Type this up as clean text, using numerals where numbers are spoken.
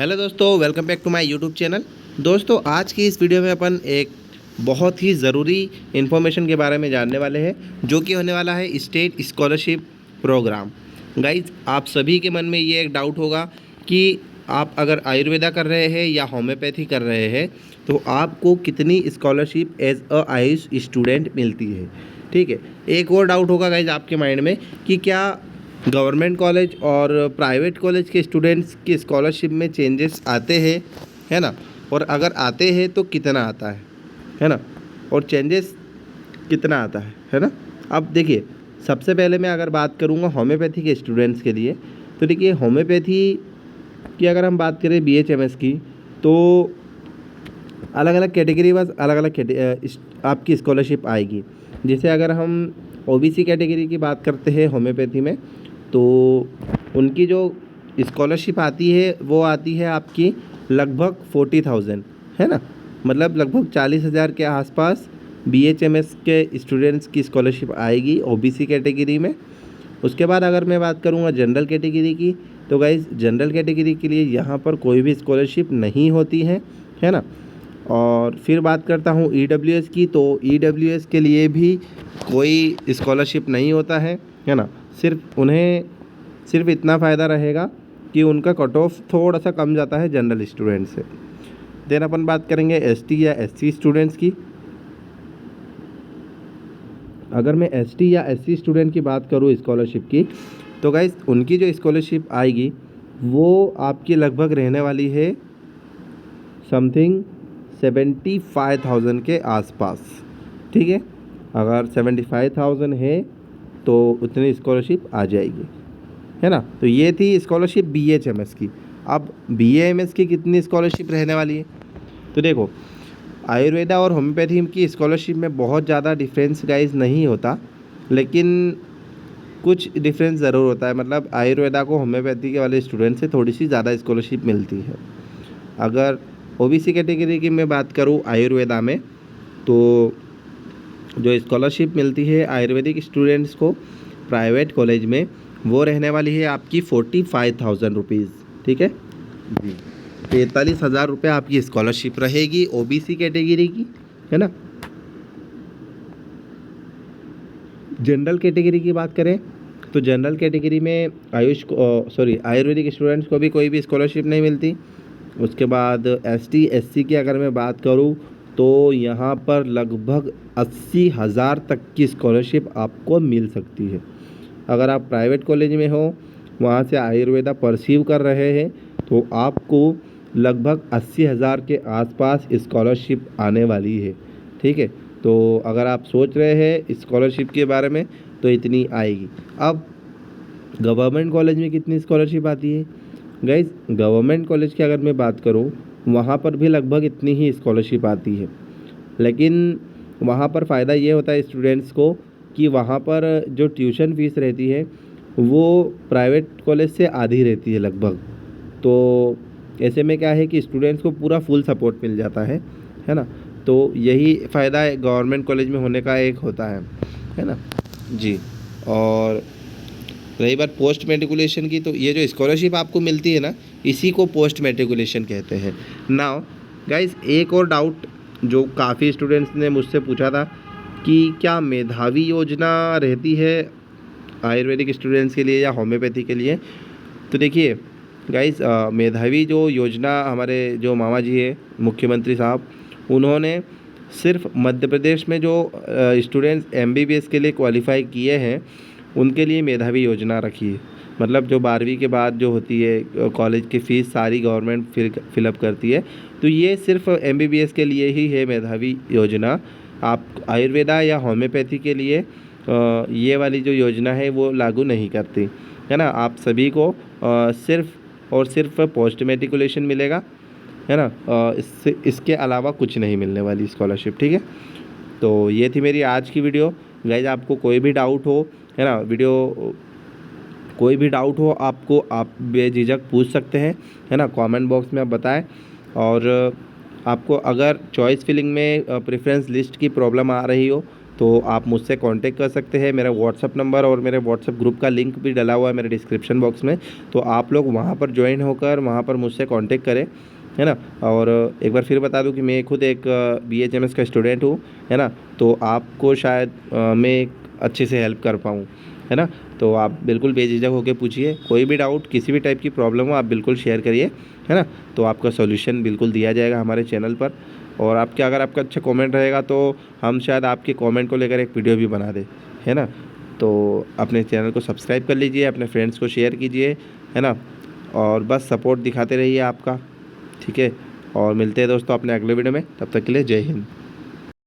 Hello दोस्तों, welcome back to my YouTube channel. दोस्तों, आज की इस वीडियो में अपन एक बहुत ही ज़रूरी इन्फॉर्मेशन के बारे में जानने वाले हैं, जो कि होने वाला है स्टेट स्कॉलरशिप प्रोग्राम। गाइज, आप सभी के मन में ये एक डाउट होगा कि आप अगर आयुर्वेदा कर रहे हैं या होम्योपैथी कर रहे हैं तो आपको कितनी scholarship as a AYUSH student मिलती है। ठीक है, एक और डाउट होगा गाइज आपके माइंड में कि क्या गवर्नमेंट कॉलेज और प्राइवेट कॉलेज के स्टूडेंट्स की स्कॉलरशिप में चेंजेस आते हैं, है ना, और अगर आते हैं तो कितना आता है ना, और चेंजेस कितना आता है ना। अब देखिए, सबसे पहले मैं अगर बात करूँगा होम्योपैथी के स्टूडेंट्स के लिए, तो देखिए होम्योपैथी की अगर हम बात करें BHMS की, तो अलग अलग कैटेगरी बस अलग अलग आपकी स्कॉलरशिप आएगी। जैसे अगर हम OBC कैटेगरी की बात करते हैं होम्योपैथी में, तो उनकी जो स्कॉलरशिप आती है वो आती है आपकी लगभग 40,000, है ना, मतलब लगभग 40,000 के आसपास BHMS के स्टूडेंट्स की स्कॉलरशिप आएगी OBC कैटेगरी में। उसके बाद अगर मैं बात करूँगा जनरल कैटेगरी की, तो गाइज जनरल कैटेगरी के लिए यहाँ पर कोई भी स्कॉलरशिप नहीं होती है ना। और फिर बात करता हूँ EWS की, तो EWS के लिए भी कोई स्कॉलरशिप नहीं होता है ना। सिर्फ इतना फ़ायदा रहेगा कि उनका कट ऑफ थोड़ा सा कम जाता है जनरल स्टूडेंट से। देन अपन बात करेंगे ST या SC स्टूडेंट्स की। अगर मैं ST या SC स्टूडेंट की बात करूँ स्कॉलरशिप की, तो गाइस उनकी जो स्कॉलरशिप आएगी वो आपकी लगभग रहने वाली है समथिंग 75,000 के आसपास। ठीक है, अगर 75,000 है तो उतनी स्कॉलरशिप आ जाएगी, है ना। तो ये थी स्कॉलरशिप BHMS की। अब BAMS की कितनी स्कॉलरशिप रहने वाली है, तो देखो आयुर्वेदा और होम्योपैथी की स्कॉलरशिप में बहुत ज़्यादा डिफरेंस गाइज नहीं होता, लेकिन कुछ डिफरेंस ज़रूर होता है। मतलब आयुर्वेदा को होम्योपैथी के वाले स्टूडेंट से थोड़ी सी ज़्यादा स्कॉलरशिप मिलती है। अगर OBC कैटेगरी की मैं बात करूँ आयुर्वेदा में, तो जो स्कॉलरशिप मिलती है आयुर्वेदिक स्टूडेंट्स को प्राइवेट कॉलेज में, वो रहने वाली है आपकी 45,000 रुपीज़। ठीक है जी, 43,000 रुपये आपकी स्कॉलरशिप रहेगी OBC कैटेगरी की, है ना। जनरल कैटेगरी की बात करें तो जनरल कैटेगरी में आयुर्वेदिक स्टूडेंट्स को भी कोई भी स्कॉलरशिप नहीं मिलती। उसके बाद ST SC की अगर मैं बात करूँ तो यहाँ पर लगभग 80,000 तक की स्कॉलरशिप आपको मिल सकती है। अगर आप प्राइवेट कॉलेज में हो, वहाँ से आयुर्वेदा परसीव कर रहे हैं, तो आपको लगभग 80,000 के आसपास स्कॉलरशिप आने वाली है। ठीक है, तो अगर आप सोच रहे हैं स्कॉलरशिप के बारे में तो इतनी आएगी। अब गवर्नमेंट कॉलेज में कितनी स्कॉलरशिप आती है गाइज, गवर्नमेंट कॉलेज की अगर मैं बात करूँ, वहाँ पर भी लगभग इतनी ही स्कॉलरशिप आती है। लेकिन वहाँ पर फ़ायदा ये होता है स्टूडेंट्स को कि वहाँ पर जो ट्यूशन फ़ीस रहती है वो प्राइवेट कॉलेज से आधी रहती है लगभग। तो ऐसे में क्या है कि स्टूडेंट्स को पूरा फुल सपोर्ट मिल जाता है ना। तो यही फ़ायदा गवर्नमेंट कॉलेज में होने का एक होता है ना जी। और रही बात पोस्ट मेट्रिकुलेशन की, तो ये जो स्कॉलरशिप आपको मिलती है ना, इसी को पोस्ट मेट्रिकुलेशन कहते हैं। नाउ गाइज, एक और डाउट जो काफ़ी स्टूडेंट्स ने मुझसे पूछा था कि क्या मेधावी योजना रहती है आयुर्वेदिक स्टूडेंट्स के लिए या होम्योपैथी के लिए। तो देखिए गाइज, मेधावी जो योजना हमारे जो मामा जी है मुख्यमंत्री साहब, उन्होंने सिर्फ मध्य प्रदेश में जो स्टूडेंट्स MBBS के लिए क्वालिफाई किए हैं उनके लिए मेधावी योजना रखी है। मतलब जो 12वीं के बाद जो होती है कॉलेज की फ़ीस सारी गवर्नमेंट फिलअप करती है, तो ये सिर्फ MBBS के लिए ही है मेधावी योजना। आप आयुर्वेदा या होम्योपैथी के लिए ये वाली जो योजना है वो लागू नहीं करती, है ना। आप सभी को सिर्फ और सिर्फ पोस्ट मेट्रिकुलेशन मिलेगा, है ना। इसके अलावा कुछ नहीं मिलने वाली स्कॉलरशिप। ठीक है, तो ये थी मेरी आज की वीडियो। गाइज, आपको कोई भी डाउट हो, है ना, कोई भी डाउट हो आपको, आप बेझिझक पूछ सकते हैं, है ना। कमेंट बॉक्स में आप बताएं। और आपको अगर चॉइस फिलिंग में प्रेफरेंस लिस्ट की प्रॉब्लम आ रही हो तो आप मुझसे कांटेक्ट कर सकते हैं। मेरा व्हाट्सअप नंबर और मेरे व्हाट्सअप ग्रुप का लिंक भी डला हुआ है मेरे डिस्क्रिप्शन बॉक्स में, तो आप लोग वहाँ पर ज्वाइन होकर वहाँ पर मुझसे कांटेक्ट करें, है ना। और एक बार फिर बता दूं कि मैं खुद एक BHMS का स्टूडेंट हूँ, है ना। तो आपको शायद मैं अच्छे से हेल्प कर पाऊँ, है ना। तो आप बिल्कुल बेझिझक होकर पूछिए, कोई भी डाउट किसी भी टाइप की प्रॉब्लम हो आप बिल्कुल शेयर करिए, है ना। तो आपका सॉल्यूशन बिल्कुल दिया जाएगा हमारे चैनल पर। और आपके अगर आपका अच्छा कमेंट रहेगा तो हम शायद आपके कमेंट को लेकर एक वीडियो भी बना दें, है ना। तो अपने चैनल को सब्सक्राइब कर लीजिए, अपने फ्रेंड्स को शेयर कीजिए, है ना। और बस सपोर्ट दिखाते रहिए आपका, ठीक है। और मिलते हैं दोस्तों अपने अगले वीडियो में, तब तक के लिए जय हिंद।